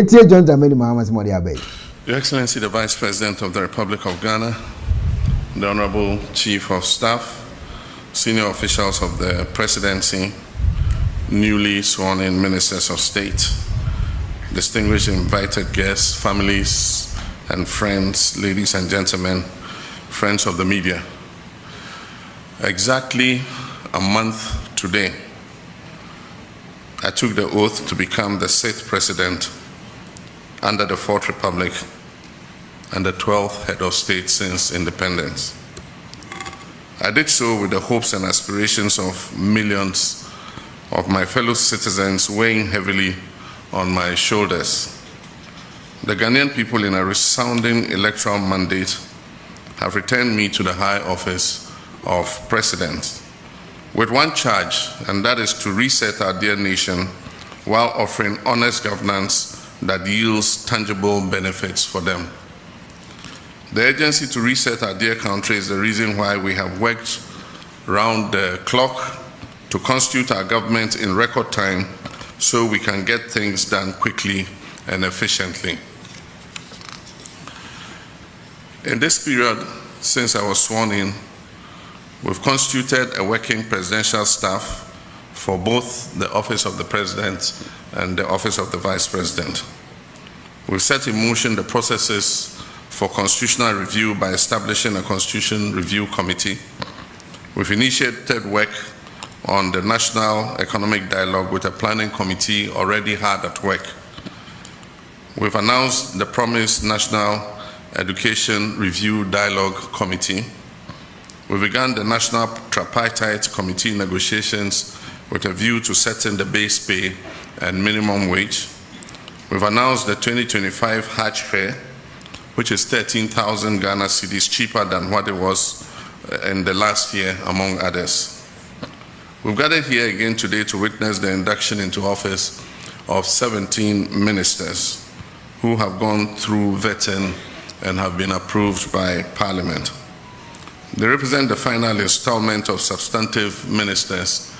John Mahama. Your Excellency, the Vice President of the Republic of Ghana, the Honorable Chief of Staff, senior officials of the Presidency, newly sworn-in Ministers of State, distinguished invited guests, families and friends, ladies and gentlemen, friends of the media. Exactly a month today, I took the oath to become the 6th President under the 4th Republic and the 12th head of state since independence. I did so with the hopes and aspirations of millions of my fellow citizens weighing heavily on my shoulders. The Ghanaian people, in a resounding electoral mandate, have returned me to the high office of President with one charge, and that is to reset our dear nation while offering honest governance that yields tangible benefits for them. The urgency to reset our dear country is the reason why we have worked round the clock to constitute our government in record time so we can get things done quickly and efficiently. In this period, since I was sworn in, we've constituted a working presidential staff for both the Office of the President and the Office of the Vice President. We've set in motion the processes for constitutional review by establishing a Constitution Review Committee. We've initiated work on the National Economic Dialogue with a planning committee already hard at work. We've announced the promised National Education Review Dialogue Committee. We began the National Tripartite Committee negotiations with a view to setting the base pay and minimum wage. We've announced the 2025 Hajj fare, which is 13,000 Ghana cedis cheaper than what it was in the last year, among others. We've gathered here again today to witness the induction into office of 17 ministers who have gone through vetting and have been approved by Parliament. They represent the final installment of substantive ministers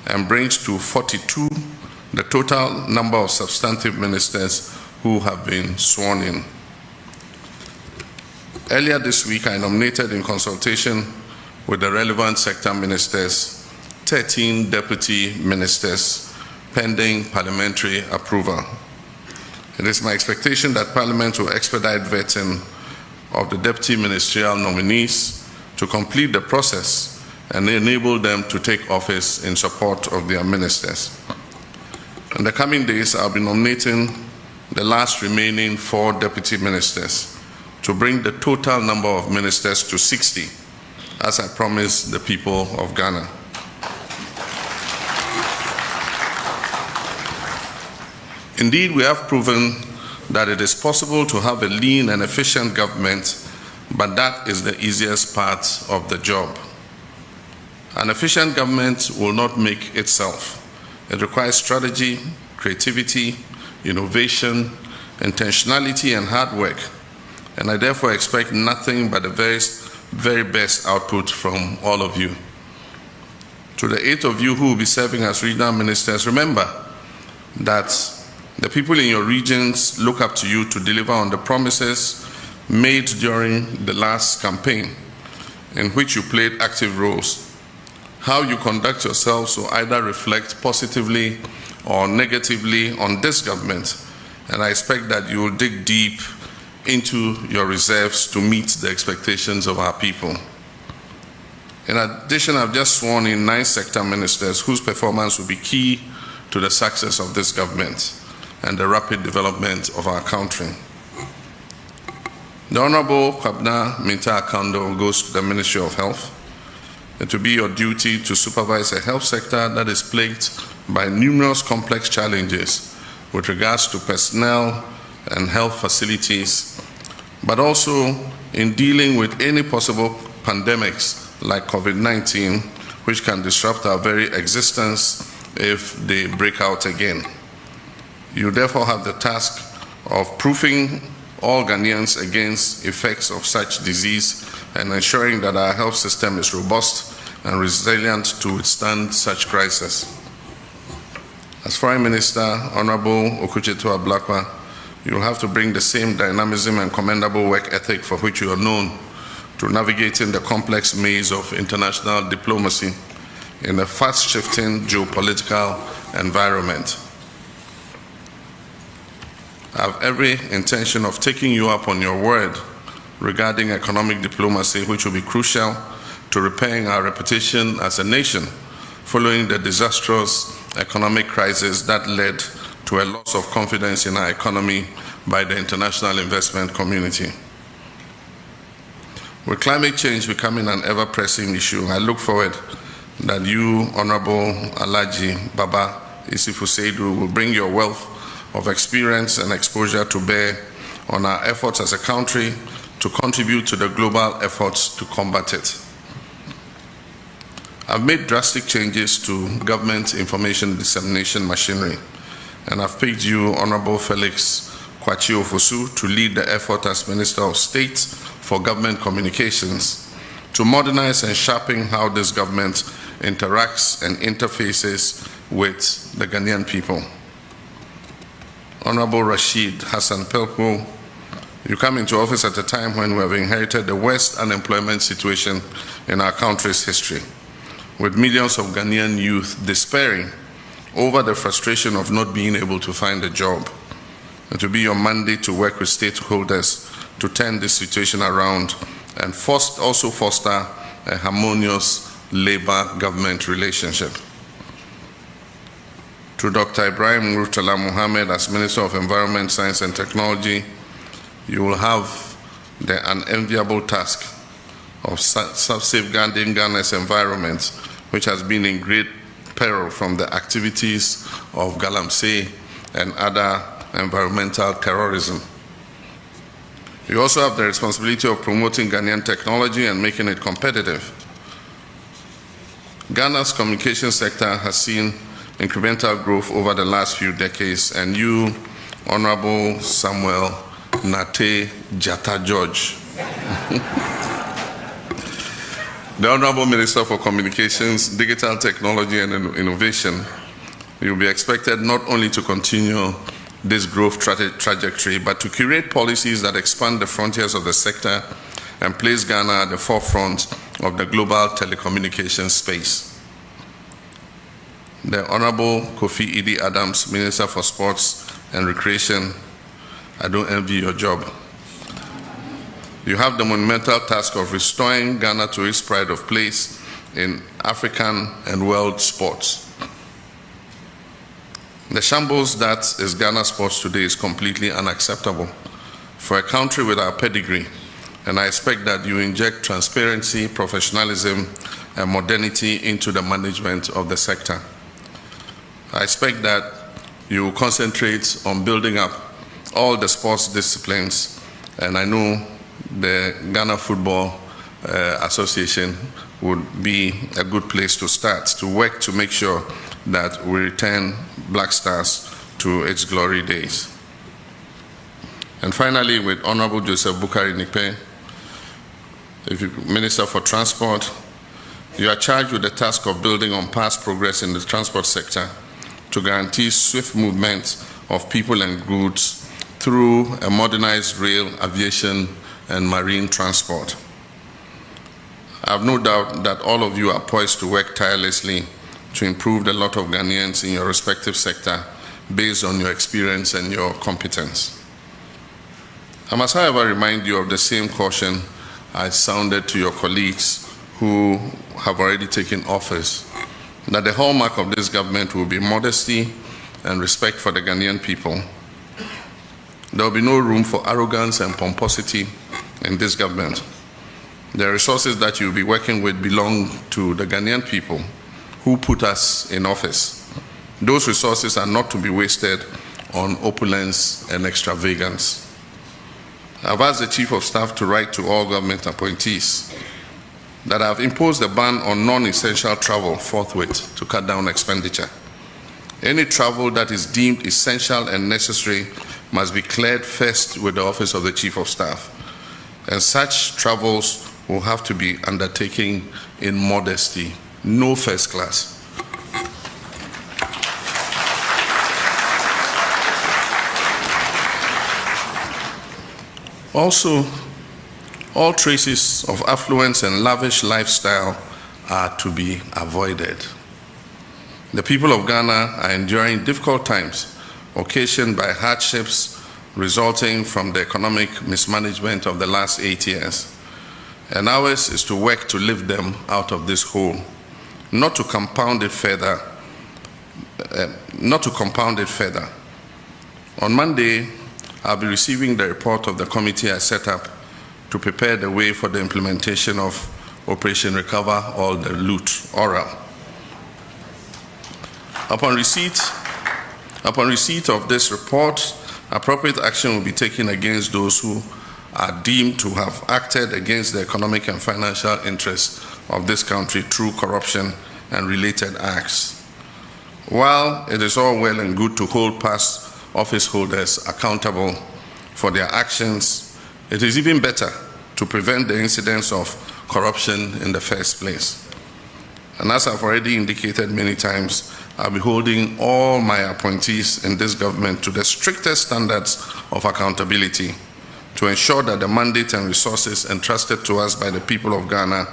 and brings to 42 the total number of substantive ministers who have been sworn in. Earlier this week, I nominated in consultation with the relevant sector ministers 13 deputy ministers pending parliamentary approval. It is my expectation that Parliament will expedite vetting of the deputy ministerial nominees to complete the process and enable them to take office in support of their ministers. In the coming days, I'll be nominating the last remaining 4 deputy ministers to bring the total number of ministers to 60, as I promised the people of Ghana. Indeed, we have proven that it is possible to have a lean and efficient government, but that is the easiest part of the job. An efficient government will not make itself. It requires strategy, creativity, innovation, intentionality, and hard work. And I therefore expect nothing but the very best output from all of you. To the 8 of you who will be serving as regional ministers, remember that the people in your regions look up to you to deliver on the promises made during the last campaign, in which you played active roles. How you conduct yourselves will either reflect positively or negatively on this government, and I expect that you will dig deep into your reserves to meet the expectations of our people. In addition, I've just sworn in 9 sector ministers whose performance will be key to the success of this government and the rapid development of our country. The Honorable Kwabena Minta Akando goes to the Ministry of Health. It will be your duty to supervise a health sector that is plagued by numerous complex challenges with regards to personnel and health facilities, but also in dealing with any possible pandemics like COVID-19, which can disrupt our very existence if they break out again. You therefore have the task of proofing all Ghanaians against effects of such disease and ensuring that our health system is robust and resilient to withstand such crisis. As Foreign Minister, Honorable Kyei-Duah you'll have to bring the same dynamism and commendable work ethic for which you are known to navigating the complex maze of international diplomacy in a fast-shifting geopolitical environment. I have every intention of taking you up on your word regarding economic diplomacy, which will be crucial to repairing our reputation as a nation following the disastrous economic crisis that led to a loss of confidence in our economy by the international investment community. With climate change becoming an ever-pressing issue, I look forward that you, Honorable Alhaji Baba Isifu Seidu, will bring your wealth of experience and exposure to bear on our efforts as a country to contribute to the global efforts to combat it. I've made drastic changes to government information dissemination machinery, and I've picked you, Honorable Felix Kwakye-Ofosu, to lead the effort as Minister of State for Government Communications to modernize and sharpen how this government interacts and interfaces with the Ghanaian people. Honorable Rashid Hassan Pelko, you come into office at a time when we have inherited the worst unemployment situation in our country's history, with millions of Ghanaian youth despairing over the frustration of not being able to find a job. It will be your mandate to work with stakeholders to turn this situation around and also foster a harmonious labor-government relationship. To Dr. Ibrahim Murtala Mohammed as Minister of Environment, Science and Technology, you will have the unenviable task of safeguarding Ghana's environment, which has been in great peril from the activities of galamsey and other environmental terrorism. You also have the responsibility of promoting Ghanaian technology and making it competitive. Ghana's communication sector has seen incremental growth over the last few decades, and you, Honorable Samuel Nate Jata George, the Honorable Minister for Communications, Digital Technology and Innovation, you'll be expected not only to continue this growth trajectory, but to create policies that expand the frontiers of the sector and place Ghana at the forefront of the global telecommunications space. The Honorable Kofi Idi Adams, Minister for Sports and Recreation, I don't envy your job. You have the monumental task of restoring Ghana to its pride of place in African and world sports. The shambles that is Ghana sports today is completely unacceptable for a country with our pedigree, and I expect that you inject transparency, professionalism, and modernity into the management of the sector. I expect that you will concentrate on building up all the sports disciplines, and I know the Ghana Football Association would be a good place to start, to work to make sure that we return Black Stars to its glory days. And finally, with Honorable Joseph Bukari Nikpe, Minister for Transport, you are charged with the task of building on past progress in the transport sector to guarantee swift movement of people and goods through a modernized rail, aviation, and marine transport. I have no doubt that all of you are poised to work tirelessly to improve the lot of Ghanaians in your respective sector based on your experience and your competence. I must, however, remind you of the same caution I sounded to your colleagues who have already taken office, that the hallmark of this government will be modesty and respect for the Ghanaian people. There will be no room for arrogance and pomposity in this government. The resources that you'll be working with belong to the Ghanaian people who put us in office. Those resources are not to be wasted on opulence and extravagance. I've asked the Chief of Staff to write to all government appointees that I've imposed a ban on non-essential travel forthwith to cut down expenditure. Any travel that is deemed essential and necessary must be cleared first with the Office of the Chief of Staff, and such travels will have to be undertaken in modesty, no first class. Also, all traces of affluence and lavish lifestyle are to be avoided. The people of Ghana are enduring difficult times occasioned by hardships resulting from the economic mismanagement of the last 8 years. And ours is to work to lift them out of this hole, not to compound it further. On Monday, I'll be receiving the report of the committee I set up to prepare the way for the implementation of Operation Recover All the Loot, oral. Upon receipt of this report, appropriate action will be taken against those who are deemed to have acted against the economic and financial interests of this country through corruption and related acts. While it is all well and good to hold past office holders accountable for their actions, it is even better to prevent the incidence of corruption in the first place. And as I've already indicated many times, I'll be holding all my appointees in this government to the strictest standards of accountability to ensure that the mandate and resources entrusted to us by the people of Ghana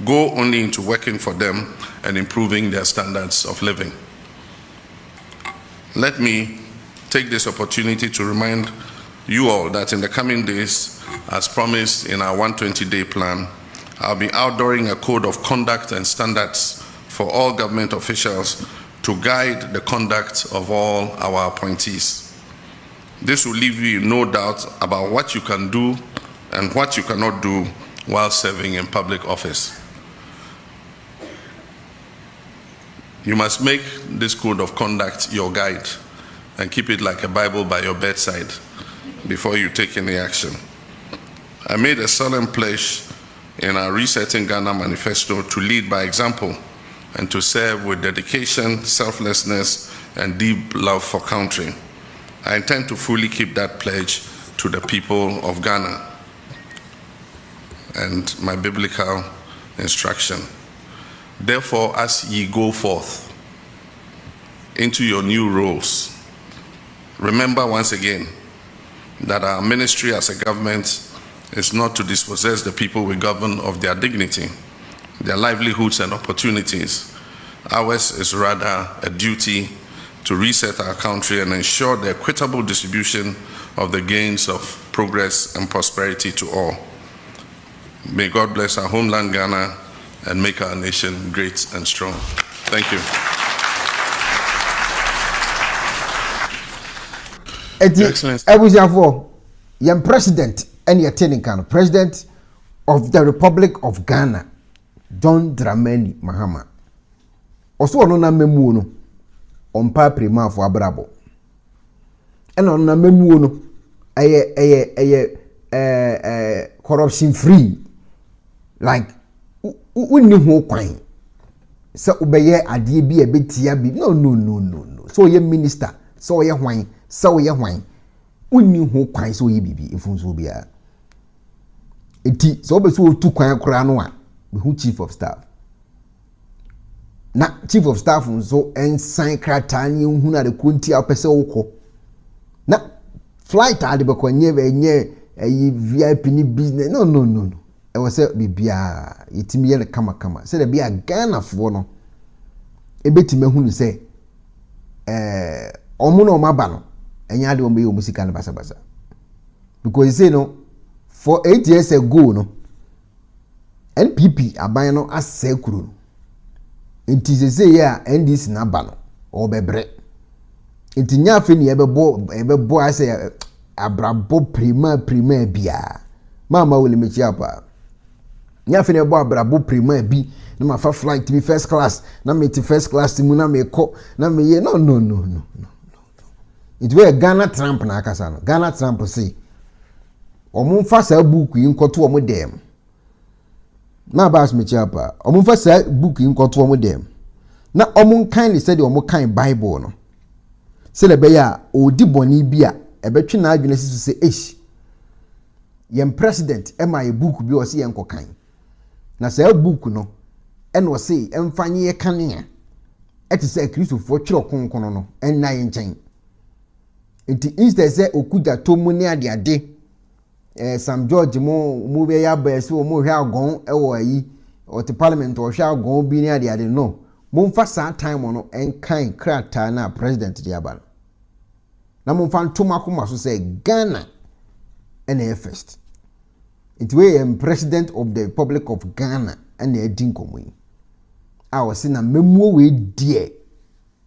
go only into working for them and improving their standards of living. Let me take this opportunity to remind you all that in the coming days, as promised in our 120-day plan, I'll be outdooring a code of conduct and standards for all government officials to guide the conduct of all our appointees. This will leave you in no doubt about what you can do and what you cannot do while serving in public office. You must make this code of conduct your guide and keep it like a Bible by your bedside before you take any action. I made a solemn pledge in our Resetting Ghana manifesto to lead by example and to serve with dedication, selflessness, and deep love for country. I intend to fully keep that pledge to the people of Ghana. And my biblical instruction. Therefore, as ye go forth into your new roles, remember once again that our ministry as a government is not to dispossess the people we govern of their dignity, their livelihoods and opportunities. Ours is rather a duty to reset our country and ensure the equitable distribution of the gains of progress and prosperity to all. May God bless our homeland Ghana and make our nation great and strong. Thank you. Excellency. Young President and your President of the Republic of Ghana, John Mahama. Also no na memu no ompa prima for abrabo. Eno na memu no corruption free. Like unni ho kwan. Se obeye ade bi ebetia bi. No. So ye minister, so ye hwan, so ye hwan. Unni ho kwan so ye bibi efunso bia. Enti so obeso tu kwan kora no a, be chief of staff. Na chief of staff nso ensan krata ni hu na de konti apese woko. Na flight ade be kwanye enye VIP ni business. No. E was say bibia yetimi ye kama. Say the bia Ghana fo no. Ebetime hu ni say omo no maba no. Enya de ombe musika na basa. Because you say no for 8 years ago no NPP aban no asse kuro no. Inti sese ya NDC na ba no obebre. Inti nya fe ni ebebo ase abrabo prima bia. Mama wole mechi apa. Nya fe ni ebo abrabo prima bi na ma fa flight bi first class na me ti first class mu na me ko na me ye no. It were Ghana Trump na akasa no. Ghana Trump say omo fa sa book yi nkoto omo dem. Na baas mechi apa omo fa sa book yi nkoto omo dem. Na omo kan ni said omo kan Bible no. Se le be ya odi boni bi a ebetwe na adwene sisu se yem president ema ye book bi o se yen kokan. Na sa book no en o se emfanye ye kanea. Eti se Kristofo twiro konkono no en na ye nchen. Enti instead say okuda tomu ne ade Sam George mo be ya ba ese mo hwe agon ewo ayi o te parliament o hwe agon bi ni ade no mo mfa sa time no enkan krata na president di aba na mo mfa ntoma koma so say Ghana na first it we am president of the Republic of Ghana and e din komoyi a o se na memuo we die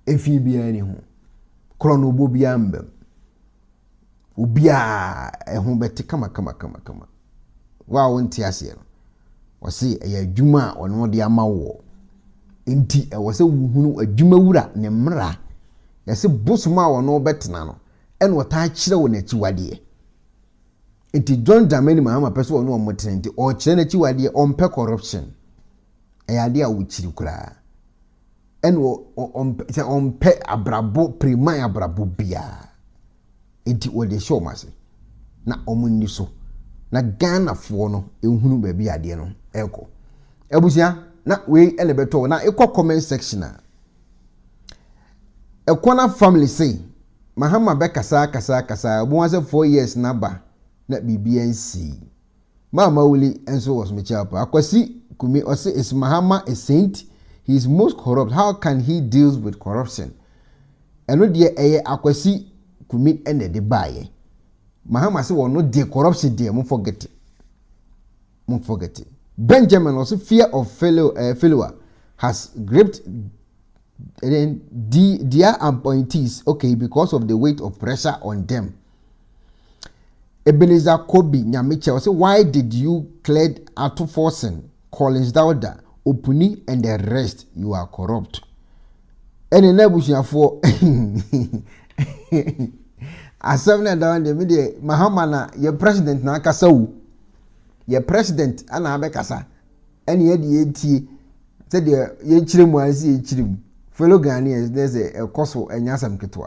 efi bia ni ho krono bo bia mbem obia ehun beti kama wa wonti ase no wo se eya adwuma ono de ama wo enti e wo se wuhunu adwuma wura ne mra ya se bosuma wo betena no ene wo ta kire wo na chiwade enti John Dramani Mahama pese wo no motena enti o kire na chiwade ompe corruption eya de a wo chiri kura ene wo ompe abrabo priman abrabo bia enti wo de show mase na omunni so na Ghana fo no ehunu ba bi ade no eko ebusia na we elebeto na ekọ comment section a ekona family say Mahama be kasa obo wan say 4 years na ba na BBNC mama wuli enso was me chapa akwasi kumi o say is Mahama a saint? He is most corrupt. How can he deal with corruption? Eno de akwasi kumi ene de baye Mahama say no de corruption de mo forget it. Benjamin also fear of failure has gripped their appointees, okay, because of the weight of pressure on them. Ebenezer Kobi Nyamiche say, why did you clear Atuforsen, Collins Dauda, Opuni and the rest? You are corrupt. And in Nebuchadnezzar for asem down the media Mahama na your president na kasa wu your president ana abekasa ene ye de etie say de ye chire mu ansi ye chire mu fellow Ghanaians there's a cost enya asem ketwa